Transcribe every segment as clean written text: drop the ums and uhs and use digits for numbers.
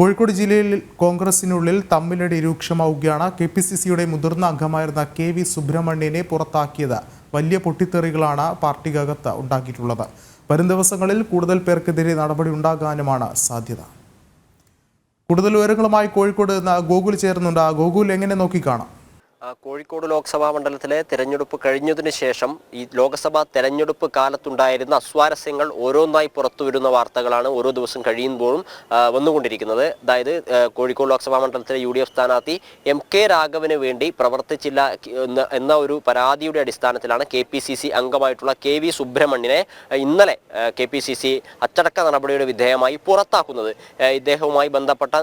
കോഴിക്കോട് ജില്ലയിൽ കോൺഗ്രസിനുള്ളിൽ തമ്മിലടി രൂക്ഷമാവുകയാണ്. കെപിസിസിയുടെ മുതിർന്ന അംഗമായിരുന്ന KV സുബ്രഹ്മണ്യനെ പുറത്താക്കിയത് വലിയ പൊട്ടിത്തെറികളാണ് പാർട്ടിക്കകത്ത് ഉണ്ടാക്കിയിട്ടുള്ളത്. വരും ദിവസങ്ങളിൽ കൂടുതൽ പേർക്കെതിരെ നടപടി ഉണ്ടാകാനുമാണ് സാധ്യത. കൂടുതൽ വിവരങ്ങളുമായി കോഴിക്കോട് നിന്ന് ഗോകുൽ ചേർന്നുണ്ട്. ഗോകുൽ, എങ്ങനെ നോക്കിക്കാണാം? കോഴിക്കോട് ലോക്സഭാ മണ്ഡലത്തിലെ തെരഞ്ഞെടുപ്പ് കഴിഞ്ഞതിന് ശേഷം ഈ ലോക്സഭാ തെരഞ്ഞെടുപ്പ് കാലത്തുണ്ടായിരുന്ന അസ്വാരസ്യങ്ങൾ ഓരോന്നായി പുറത്തുവരുന്ന വാർത്തകളാണ് ഓരോ ദിവസം കഴിയുമ്പോഴും വന്നുകൊണ്ടിരിക്കുന്നത്. അതായത് കോഴിക്കോട് ലോക്സഭാ മണ്ഡലത്തിലെ UDF സ്ഥാനാർത്ഥി MK രാഘവന് വേണ്ടി പ്രവർത്തിച്ചില്ല എന്ന ഒരു പരാതിയുടെ അടിസ്ഥാനത്തിലാണ് KPCC അംഗമായിട്ടുള്ള KV സുബ്രഹ്മണ്യനെ ഇന്നലെ KPCC അച്ചടക്ക നടപടിയുടെ വിധേയമായി പുറത്താക്കുന്നത്. ഇദ്ദേഹവുമായി ബന്ധപ്പെട്ട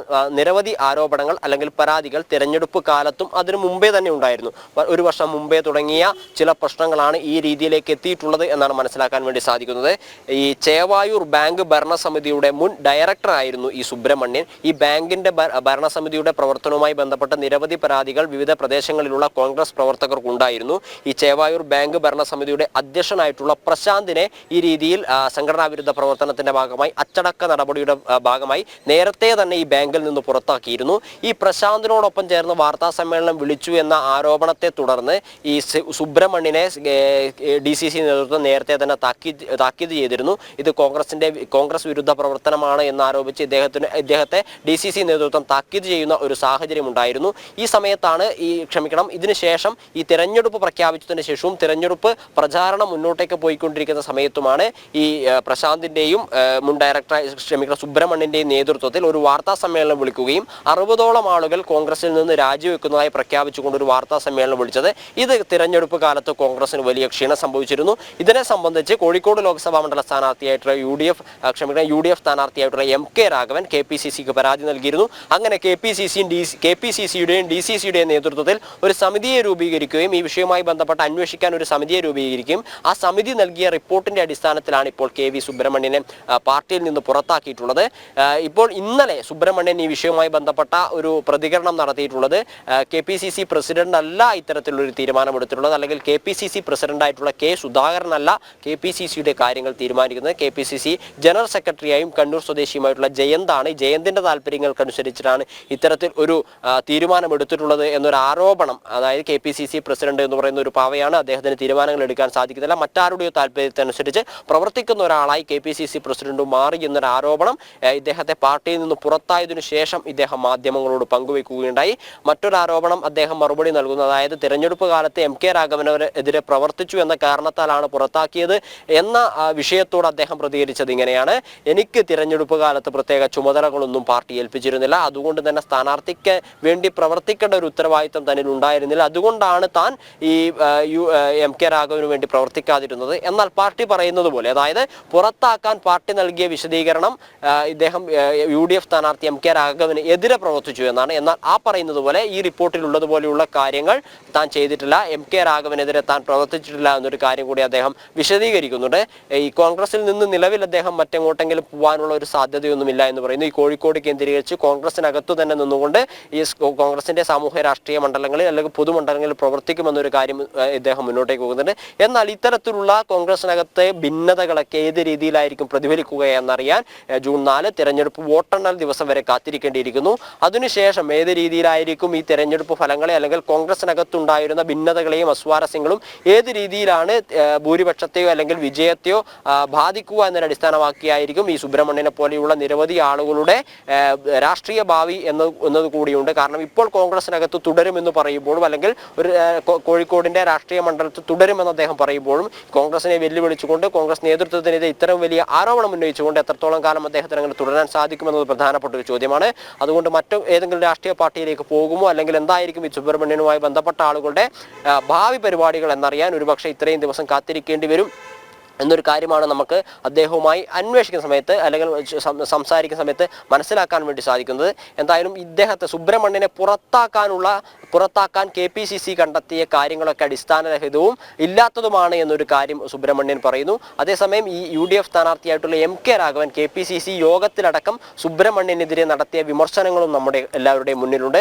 നിരവധി ആരോപണങ്ങൾ അല്ലെങ്കിൽ പരാതികൾ തെരഞ്ഞെടുപ്പ് കാലത്തും അതിനു മുമ്പേ തന്നെ ഉണ്ടായിരുന്നു. ഒരു വർഷം മുമ്പേ തുടങ്ങിയ ചില പ്രശ്നങ്ങളാണ് ഈ രീതിയിലേക്ക് എത്തിയിട്ടുള്ളത് എന്നാണ് മനസ്സിലാക്കാൻ വേണ്ടി സാധിക്കുന്നത്. ഈ ചേവായൂർ ബാങ്ക് ഭരണസമിതിയുടെ മുൻ ഡയറക്ടറായിരുന്നു ഈ സുബ്രഹ്മണ്യൻ. ഈ ബാങ്കിന്റെ ഭരണസമിതിയുടെ പ്രവർത്തനവുമായി ബന്ധപ്പെട്ട നിരവധി പരാതികൾ വിവിധ പ്രദേശങ്ങളിലുള്ള കോൺഗ്രസ് പ്രവർത്തകർക്കുണ്ടായിരുന്നു. ഈ ചേവായൂർ ബാങ്ക് ഭരണസമിതിയുടെ അധ്യക്ഷനായിട്ടുള്ള പ്രശാന്തിനെ ഈ രീതിയിൽ സംഘടനാ വിരുദ്ധ പ്രവർത്തനത്തിന്റെ ഭാഗമായി അച്ചടക്ക നടപടിയുടെ ഭാഗമായി നേരത്തെ തന്നെ ഈ ബാങ്കിൽ നിന്ന് പുറത്താക്കിയിരുന്നു. ഈ പ്രശാന്തിനോടൊപ്പം ചേർന്ന് വാർത്താ സമ്മേളനം വിളിച്ചു എന്ന ആരോപണത്തെ തുടർന്ന് ഈ സുബ്രഹ്മണ്യനെ DCC നേതൃത്വം നേരത്തെ തന്നെ താക്കീത് ചെയ്തിരുന്നു. ഇത് കോൺഗ്രസ് വിരുദ്ധ പ്രവർത്തനമാണ് എന്നാരോപിച്ച് ഇദ്ദേഹത്തെ DCC നേതൃത്വം താക്കീത് ചെയ്യുന്ന ഒരു സാഹചര്യം ഉണ്ടായിരുന്നു. ഈ സമയത്താണ് ഇതിനുശേഷം ഈ തെരഞ്ഞെടുപ്പ് പ്രഖ്യാപിച്ചതിന് ശേഷവും തെരഞ്ഞെടുപ്പ് പ്രചാരണം മുന്നോട്ടേക്ക് പോയിക്കൊണ്ടിരിക്കുന്ന സമയത്തുമാണ് ഈ പ്രശാന്തിന്റെയും മുൻ ഡയറക്ടർ സുബ്രഹ്മണ്യന്റെയും നേതൃത്വത്തിൽ ഒരു വാർത്താ സമ്മേളനം വിളിക്കുകയും 60ഓളം ആളുകൾ കോൺഗ്രസിൽ നിന്ന് രാജിവെക്കുന്നതായി പ്രഖ്യാപിച്ചുകൊണ്ട് ഒരു വാർത്താ സമ്മേളനം വിളിച്ചത്. ഇത് തിരഞ്ഞെടുപ്പ് കാലത്ത് കോൺഗ്രസിന് വലിയ ക്ഷീണം സംഭവിച്ചിരുന്നു. ഇതിനെ സംബന്ധിച്ച് കോഴിക്കോട് ലോക്സഭാ മണ്ഡല സ്ഥാനാർത്ഥിയായിട്ടുള്ള UDF സ്ഥാനാർത്ഥിയായിട്ടുള്ള MK രാഘവൻ KPCCക്ക് പരാതി നൽകിയിരുന്നു. അങ്ങനെ KPCCയുടെയും DCCയുടെയും നേതൃത്വത്തിൽ ഒരു സമിതിയെ രൂപീകരിക്കുകയും ഈ വിഷയവുമായി ബന്ധപ്പെട്ട് അന്വേഷിക്കാൻ ഒരു സമിതിയെ രൂപീകരിക്കുകയും ആ സമിതി നൽകിയ റിപ്പോർട്ടിന്റെ അടിസ്ഥാനത്തിലാണ് ഇപ്പോൾ KV സുബ്രഹ്മണ്യനെ പാർട്ടിയിൽ നിന്ന് പുറത്താക്കിയിട്ടുള്ളത്. ഇപ്പോൾ ഇന്നലെ സുബ്രഹ്മണ്യൻ ഈ വിഷയവുമായി ബന്ധപ്പെട്ട ഒരു പ്രതികരണം നടത്തിയിട്ടുള്ളത്. KPCC പ്രസിഡന്റ് അല്ല ഇത്തരത്തിലൊരു തീരുമാനമെടുത്തിട്ടുള്ളത്, അല്ലെങ്കിൽ KPCC പ്രസിഡന്റായിട്ടുള്ള K സുധാകരനല്ല KPCCയുടെ കാര്യങ്ങൾ തീരുമാനിക്കുന്നത്. KPCC ജനറൽ സെക്രട്ടറിയായും കണ്ണൂർ സ്വദേശിയുമായിട്ടുള്ള ജയന്താണ്. ഈ ജയന്തിന്റെ താല്പര്യങ്ങൾക്കനുസരിച്ചിട്ടാണ് ഇത്തരത്തിൽ ഒരു തീരുമാനമെടുത്തിട്ടുള്ളത് എന്നൊരു ആരോപണം. അതായത് KPCC പ്രസിഡന്റ് എന്ന് പറയുന്ന ഒരു പാവയാണ്, അദ്ദേഹത്തിന് തീരുമാനങ്ങൾ എടുക്കാൻ സാധിക്കുന്നില്ല, മറ്റാരുടെയോ താല്പര്യത്തിനനുസരിച്ച് പ്രവർത്തിക്കുന്ന ഒരാളായി KPCC പ്രസിഡന്റ് മാറി എന്നൊരു ആരോപണം ഇദ്ദേഹത്തെ പാർട്ടിയിൽ നിന്ന് പുറത്തായതിനു ശേഷം ഇദ്ദേഹം മാധ്യമങ്ങളോട് പങ്കുവെക്കുകയുണ്ടായി. മറ്റൊരു ആരോപണം അദ്ദേഹം മറുപടി നൽകുന്നു. അതായത് തെരഞ്ഞെടുപ്പ് കാലത്ത് MK രാഘവനെതിരെ പ്രവർത്തിച്ചു എന്ന കാരണത്താലാണ് പുറത്താക്കിയത് എന്ന വിഷയത്തോട് അദ്ദേഹം പ്രതികരിച്ചത് ഇങ്ങനെയാണ്: എനിക്ക് തിരഞ്ഞെടുപ്പ് കാലത്ത് പ്രത്യേക ചുമതലകളൊന്നും പാർട്ടി ഏൽപ്പിച്ചിരുന്നില്ല, അതുകൊണ്ട് തന്നെ സ്ഥാനാർത്ഥിക്ക് വേണ്ടി പ്രവർത്തിക്കേണ്ട ഒരു ഉത്തരവാദിത്തം തന്നിൽ ഉണ്ടായിരുന്നില്ല, അതുകൊണ്ടാണ് താൻ ഈ MK രാഘവന് വേണ്ടി പ്രവർത്തിക്കാതിരുന്നത്. എന്നാൽ പാർട്ടി പറയുന്നത് പോലെ, അതായത് പുറത്താക്കാൻ പാർട്ടി നൽകിയ വിശദീകരണം ഇദ്ദേഹം UDF സ്ഥാനാർത്ഥി MK രാഘവന് എതിരെ പ്രവർത്തിച്ചു എന്നാണ്. എന്നാൽ ആ പറയുന്നത് പോലെ ഈ റിപ്പോർട്ടിലുള്ളതുപോലെയുള്ള കാര്യങ്ങൾ താൻ ചെയ്തിട്ടില്ല, MK രാഘവനെതിരെ താൻ പ്രവർത്തിച്ചിട്ടില്ല എന്നൊരു കാര്യം കൂടി അദ്ദേഹം വിശദീകരിക്കുന്നുണ്ട്. ഈ കോൺഗ്രസിൽ നിന്ന് നിലവിൽ അദ്ദേഹം മറ്റെങ്ങോട്ടെങ്കിലും പോകാനുള്ള ഒരു സാധ്യതയൊന്നുമില്ല എന്ന് പറയുന്നു. ഈ കോഴിക്കോട് കേന്ദ്രീകരിച്ച് കോൺഗ്രസിനകത്തു തന്നെ നിന്നുകൊണ്ട് ഈ കോൺഗ്രസിന്റെ സാമൂഹ്യ രാഷ്ട്രീയ മണ്ഡലങ്ങളിൽ അല്ലെങ്കിൽ പൊതുമണ്ഡലങ്ങളിൽ പ്രവർത്തിക്കുമെന്നൊരു കാര്യം ഇദ്ദേഹം മുന്നോട്ടേക്ക് പോകുന്നുണ്ട്. എന്നാൽ ഇത്തരത്തിലുള്ള കോൺഗ്രസിനകത്തെ ഭിന്നതകളൊക്കെ ഏത് രീതിയിലായിരിക്കും പ്രതിഫലിക്കുക എന്നറിയാൻ ജൂൺ 4 തെരഞ്ഞെടുപ്പ് വോട്ടെണ്ണൽ ദിവസം വരെ കാത്തിരിക്കേണ്ടിയിരിക്കുന്നു. അതിനുശേഷം ഏത് രീതിയിലായിരിക്കും ഈ തെരഞ്ഞെടുപ്പ് ഫലങ്ങളെ അല്ലെങ്കിൽ കോൺഗ്രസിനകത്തുണ്ടായിരുന്ന ഭിന്നതകളെയും അസ്വാരസ്യങ്ങളും ഏത് രീതിയിലാണ് ഭൂരിപക്ഷത്തെയോ അല്ലെങ്കിൽ വിജയത്തെയോ ബാധിക്കുക എന്നതിനെ അടിസ്ഥാനമാക്കിയായിരിക്കും ഈ സുബ്രഹ്മണ്യനെ പോലെയുള്ള നിരവധി ആളുകളുടെ രാഷ്ട്രീയ ഭാവി എന്നത് കൂടിയുണ്ട്. കാരണം ഇപ്പോൾ കോൺഗ്രസിനകത്ത് തുടരുമെന്ന് പറയുമ്പോഴും അല്ലെങ്കിൽ ഒരു കോഴിക്കോടിന്റെ രാഷ്ട്രീയ മണ്ഡലത്തിൽ തുടരുമെന്ന് അദ്ദേഹം പറയുമ്പോഴും കോൺഗ്രസിനെ വെല്ലുവിളിച്ചുകൊണ്ട് കോൺഗ്രസ് നേതൃത്വത്തിനെതിരെ ഇത്തരം വലിയ ആരോപണം ഉന്നയിച്ചുകൊണ്ട് എത്രത്തോളം കാലം അദ്ദേഹത്തിന് അങ്ങനെ തുടരാൻ സാധിക്കുമെന്നത് പ്രധാനപ്പെട്ട ഒരു ചോദ്യമാണ്. അതുകൊണ്ട് മറ്റു ഏതെങ്കിലും രാഷ്ട്രീയ പാർട്ടിയിലേക്ക് പോകുമോ അല്ലെങ്കിൽ എന്തായിരിക്കും ഈ സുബ്രഹ്മണ്യനുമായി ബന്ധപ്പെട്ട ആളുകളുടെ ഭാവി പരിപാടികൾ എന്നറിയാൻ ഒരുപക്ഷെ ഇത്രയും ദിവസം കാത്തിരിക്കേണ്ടി വരും എന്നൊരു കാര്യമാണ് നമുക്ക് അദ്ദേഹവുമായി അന്വേഷിക്കുന്ന സമയത്ത് അല്ലെങ്കിൽ സംസാരിക്കുന്ന സമയത്ത് മനസ്സിലാക്കാൻ വേണ്ടി സാധിക്കുന്നത്. എന്തായാലും ഇദ്ദേഹത്തെ സുബ്രഹ്മണ്യനെ പുറത്താക്കാനുള്ള പുറത്താക്കാൻ KPCC കണ്ടെത്തിയ കാര്യങ്ങളൊക്കെ അടിസ്ഥാനരഹിതവും ഇല്ലാത്തതുമാണ് എന്നൊരു കാര്യം സുബ്രഹ്മണ്യൻ പറയുന്നു. അതേസമയം ഈ UDF സ്ഥാനാർത്ഥിയായിട്ടുള്ള MK രാഘവൻ KPCC യോഗത്തിലടക്കം സുബ്രഹ്മണ്യനെതിരെ നടത്തിയ വിമർശനങ്ങളും നമ്മുടെ എല്ലാവരുടെയും മുന്നിലുണ്ട്.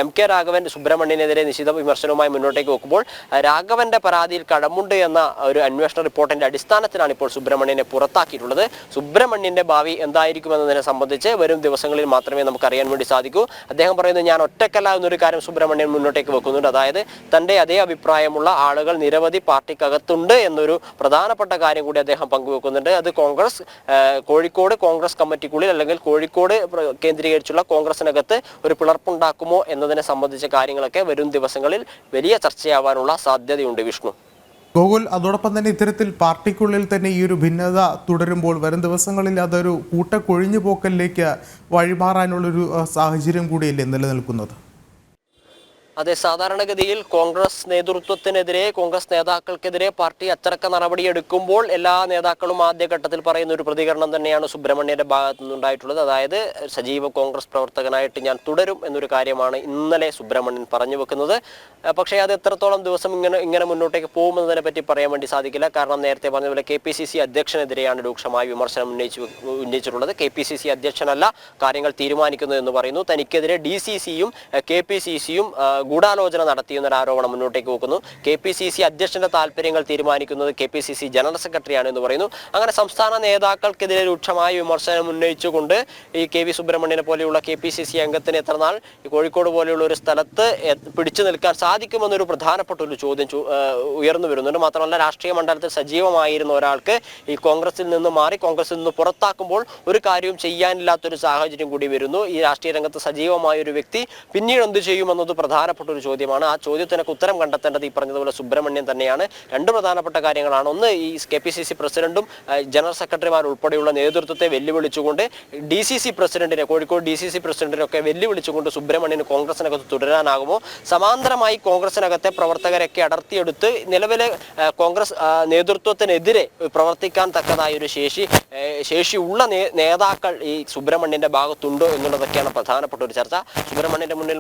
MK രാഘവൻ സുബ്രഹ്മണ്യനെതിരെ നിശിത വിമർശനവുമായി മുന്നോട്ടേക്ക് വെക്കുമ്പോൾ രാഘവന്റെ പരാതിയിൽ കടമുണ്ട് എന്ന ഒരു അന്വേഷണ റിപ്പോർട്ടിന്റെ അടിസ്ഥാനത്തിലാണ് ഇപ്പോൾ സുബ്രഹ്മണ്യനെ പുറത്താക്കിയിട്ടുള്ളത്. സുബ്രഹ്മണ്യന്റെ ഭാവി എന്തായിരിക്കുമെന്നതിനെ സംബന്ധിച്ച് വരും ദിവസങ്ങളിൽ മാത്രമേ നമുക്ക് അറിയാൻ വേണ്ടി സാധിക്കൂ. അദ്ദേഹം പറയുന്നത് ഞാൻ ഒറ്റക്കല്ല എന്നൊരു കാര്യം സുബ്രഹ്മണ്യൻ മുന്നോട്ടേക്ക് വെക്കുന്നുണ്ട്. അതായത് തന്റെ അതേ അഭിപ്രായമുള്ള ആളുകൾ നിരവധി പാർട്ടിക്കകത്തുണ്ട് എന്നൊരു പ്രധാനപ്പെട്ട കാര്യം കൂടി അദ്ദേഹം പങ്കുവെക്കുന്നുണ്ട്. അത് കോൺഗ്രസ് കോഴിക്കോട് കോൺഗ്രസ് കമ്മിറ്റിക്കുള്ളിൽ അല്ലെങ്കിൽ കോഴിക്കോട് കേന്ദ്രീകരിച്ചുള്ള കോൺഗ്രസിനകത്ത് ഒരു പിളർപ്പുണ്ടാക്കുമോ എന്നതിനെ സംബന്ധിച്ച കാര്യങ്ങളൊക്കെ വരും ദിവസങ്ങളിൽ വലിയ ചർച്ചയാവാനുള്ള സാധ്യതയുണ്ട്. വിഷ്ണു, ഗോകുൽ, അതോടൊപ്പം തന്നെ ഇത്തരത്തിൽ പാർട്ടിക്കുള്ളിൽ തന്നെ ഈ ഒരു ഭിന്നത തുടരുമ്പോൾ വരും ദിവസങ്ങളിൽ അതൊരു കൂട്ടക്കൊഴിഞ്ഞു പോക്കലിലേക്ക് വഴിമാറാനുള്ളൊരു സാഹചര്യം കൂടിയല്ലേ നിലനിൽക്കുന്നത്? അതെ, സാധാരണഗതിയിൽ കോൺഗ്രസ് നേതൃത്വത്തിനെതിരെ കോൺഗ്രസ് നേതാക്കൾക്കെതിരെ പാർട്ടി അച്ചടക്ക നടപടിയെടുക്കുമ്പോൾ എല്ലാ നേതാക്കളും ആദ്യഘട്ടത്തിൽ പറയുന്ന ഒരു പ്രതികരണം തന്നെയാണ് സുബ്രഹ്മണ്യന്റെ ഭാഗത്തു നിന്നുണ്ടായിട്ടുള്ളത്. അതായത് സജീവ കോൺഗ്രസ് പ്രവർത്തകനായിട്ട് ഞാൻ തുടരും എന്നൊരു കാര്യമാണ് ഇന്നലെ സുബ്രഹ്മണ്യൻ പറഞ്ഞു വെക്കുന്നത്. പക്ഷേ അത് എത്രത്തോളം ദിവസം ഇങ്ങനെ മുന്നോട്ടേക്ക് പോകുമെന്നതിനെ പറ്റി പറയാൻ വേണ്ടി സാധിക്കില്ല. കാരണം നേരത്തെ പറഞ്ഞതുപോലെ KPCC അധ്യക്ഷനെതിരെയാണ് രൂക്ഷമായ വിമർശനം ഉന്നയിച്ചിട്ടുള്ളത്. KPCC അധ്യക്ഷനല്ല കാര്യങ്ങൾ തീരുമാനിക്കുന്നത് എന്ന് പറയുന്നു. തനിക്കെതിരെ DCCയും KPCCയും ഗൂഢാലോചന നടത്തിയെന്നൊരു ആരോപണം മുന്നോട്ടേക്ക് വെക്കുന്നു. KPCC അധ്യക്ഷന്റെ താല്പര്യങ്ങൾ തീരുമാനിക്കുന്നത് KPCC ജനറൽ സെക്രട്ടറിയാണ് എന്ന് പറയുന്നു. അങ്ങനെ സംസ്ഥാന നേതാക്കൾക്കെതിരെ രൂക്ഷമായ വിമർശനം ഉന്നയിച്ചുകൊണ്ട് ഈ KV സുബ്രഹ്മണ്യനെ പോലെയുള്ള KPCC അംഗത്തിന് എത്രനാൾ ഈ കോഴിക്കോട് പോലെയുള്ള ഒരു സ്ഥലത്ത് പിടിച്ചു നിൽക്കാൻ സാധിക്കുമെന്നൊരു പ്രധാനപ്പെട്ട ഒരു ചോദ്യം ഉയർന്നു വരുന്നുണ്ട്. മാത്രമല്ല രാഷ്ട്രീയ മണ്ഡലത്തിൽ സജീവമായിരുന്ന ഒരാൾക്ക് ഈ കോൺഗ്രസിൽ നിന്ന് മാറി കോൺഗ്രസിൽ നിന്ന് പുറത്താക്കുമ്പോൾ ഒരു കാര്യവും ചെയ്യാനില്ലാത്തൊരു സാഹചര്യം കൂടി വരുന്നു. ഈ രാഷ്ട്രീയ രംഗത്ത് സജീവമായ ഒരു വ്യക്തി പിന്നീട് എന്ത് ചെയ്യുമെന്നത് പ്രധാനപ്പെട്ട ഒരു ചോദ്യമാണ്. ആ ചോദ്യത്തിനൊക്കെ ഉത്തരം കണ്ടെത്തേണ്ടത് ഈ പറഞ്ഞതുപോലെ സുബ്രഹ്മണ്യൻ തന്നെയാണ്. രണ്ട് പ്രധാനപ്പെട്ട കാര്യങ്ങളാണ്. ഒന്ന്, ഈ KPCC പ്രസിഡന്റും ജനറൽ സെക്രട്ടറിമാർ ഉൾപ്പെടെയുള്ള നേതൃത്വത്തെ വെല്ലുവിളിച്ചുകൊണ്ട് DCC പ്രസിഡന്റിനെ കോഴിക്കോട് DCC പ്രസിഡന്റിനൊക്കെ വെല്ലുവിളിച്ചുകൊണ്ട് സുബ്രഹ്മണ്യന് കോൺഗ്രസിനകത്ത് തുടരാനാകുമോ? സമാന്തരമായി കോൺഗ്രസിനകത്തെ പ്രവർത്തകരൊക്കെ അടർത്തിയെടുത്ത് നിലവിലെ കോൺഗ്രസ് നേതൃത്വത്തിനെതിരെ പ്രവർത്തിക്കാൻ തക്കതായ ഒരു ശേഷിയുള്ള നേതാക്കൾ ഈ സുബ്രഹ്മണ്യന്റെ ഭാഗത്തുണ്ടോ എന്നുള്ളതൊക്കെയാണ് പ്രധാനപ്പെട്ട ഒരു ചർച്ച. സുബ്രഹ്മണ്യന്റെ മുന്നിൽ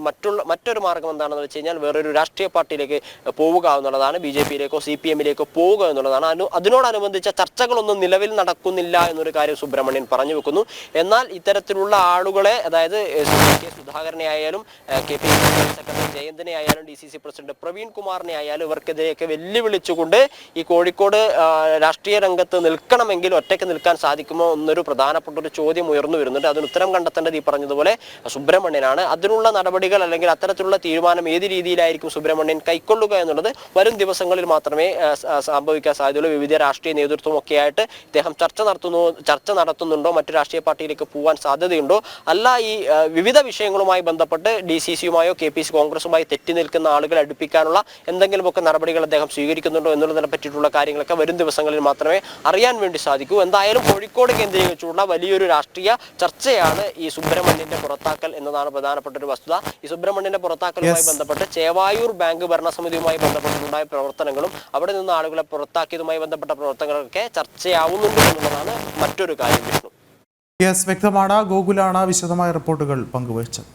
മറ്റൊരു മാർഗം എന്താണെന്ന് വെച്ച് കഴിഞ്ഞാൽ വേറൊരു രാഷ്ട്രീയ പാർട്ടിയിലേക്ക് പോവുക എന്നുള്ളതാണ്. BJPയിലേക്കോ CPMയിലേക്കോ പോവുക എന്നുള്ളതാണ്. അതിനോടനുബന്ധിച്ച ചർച്ചകളൊന്നും നിലവിൽ നടക്കുന്നില്ല എന്നൊരു കാര്യം സുബ്രഹ്മണ്യൻ പറഞ്ഞു വെക്കുന്നു. എന്നാൽ ഇത്തരത്തിലുള്ള ആളുകളെ, അതായത് സുധാകരനെ ആയാലും KPCC സെക്രട്ടറി ജയന്തിനെ ആയാലും DCC പ്രസിഡന്റ് പ്രവീൺ കുമാറിനെ ആയാലും ഇവർക്കെതിരെയൊക്കെ വെല്ലുവിളിച്ചുകൊണ്ട് ഈ കോഴിക്കോട് രാഷ്ട്രീയ രംഗത്ത് നിൽക്കണമെങ്കിൽ ഒറ്റയ്ക്ക് നിൽക്കാൻ സാധിക്കുമോ എന്നൊരു പ്രധാനപ്പെട്ട ഒരു ചോദ്യം ഉയർന്നു വരുന്നുണ്ട്. അതിന് ഉത്തരം കണ്ടെത്തേണ്ടത് ഈ പറഞ്ഞതുപോലെ സുബ്രഹ്മണ്യനാണ്. അതിനുള്ള നടപടികൾ അല്ലെങ്കിൽ അത്തരത്തിലുള്ള തീരുമാനം ഏത് രീതിയിലായിരിക്കും സുബ്രഹ്മണ്യൻ കൈക്കൊള്ളുക എന്നുള്ളത് വരും ദിവസങ്ങളിൽ മാത്രമേ സംഭവിക്കാൻ സാധ്യതയുള്ളൂ. വിവിധ രാഷ്ട്രീയ നേതൃത്വമൊക്കെ ആയിട്ട് ഇദ്ദേഹം ചർച്ച നടത്തുന്നുണ്ടോ, മറ്റു രാഷ്ട്രീയ പാർട്ടിയിലേക്ക് പോകാൻ സാധ്യതയുണ്ടോ, അല്ല ഈ വിവിധ വിഷയങ്ങളുമായി ബന്ധപ്പെട്ട് DCCയുമായോ KPC കോൺഗ്രസുമായി തെറ്റി നിൽക്കുന്ന ആളുകളെ അടുപ്പിക്കാനുള്ള എന്തെങ്കിലുമൊക്കെ നടപടികൾ അദ്ദേഹം സ്വീകരിക്കുന്നുണ്ടോ എന്നുള്ളതിനെ പറ്റിയിട്ടുള്ള കാര്യങ്ങളൊക്കെ വരും ദിവസങ്ങളിൽ മാത്രമേ അറിയാൻ വേണ്ടി സാധിക്കൂ. എന്തായാലും കോഴിക്കോട് കേന്ദ്രീകരിച്ചുള്ള വലിയൊരു രാഷ്ട്രീയ ചർച്ചയാണ് ഈ സുബ്രഹ്മണ്യന്റെ പുറത്താക്കൽ എന്നതാണ് പ്രധാനപ്പെട്ട ഒരു വസ്തുത. ഈ സുബ്രഹ്മണ്യന്റെ പുറത്താക്കലുമായി ബന്ധപ്പെട്ട് ചേവായൂർ ബാങ്ക് ഭരണസമിതിയുമായി ബന്ധപ്പെട്ടുണ്ടായ പ്രവർത്തനങ്ങളും അവിടെ നിന്ന് ആളുകളെ പുറത്താക്കിയതുമായി ബന്ധപ്പെട്ട പ്രവർത്തനങ്ങളൊക്കെ ചർച്ചയാവുന്നുണ്ട് എന്നുള്ളതാണ് മറ്റൊരു കാര്യം. വിഷ്ണു, വ്യക്തമാണ്. ഗോകുലാണ് വിശദമായ റിപ്പോർട്ടുകൾ പങ്കുവച്ചത്.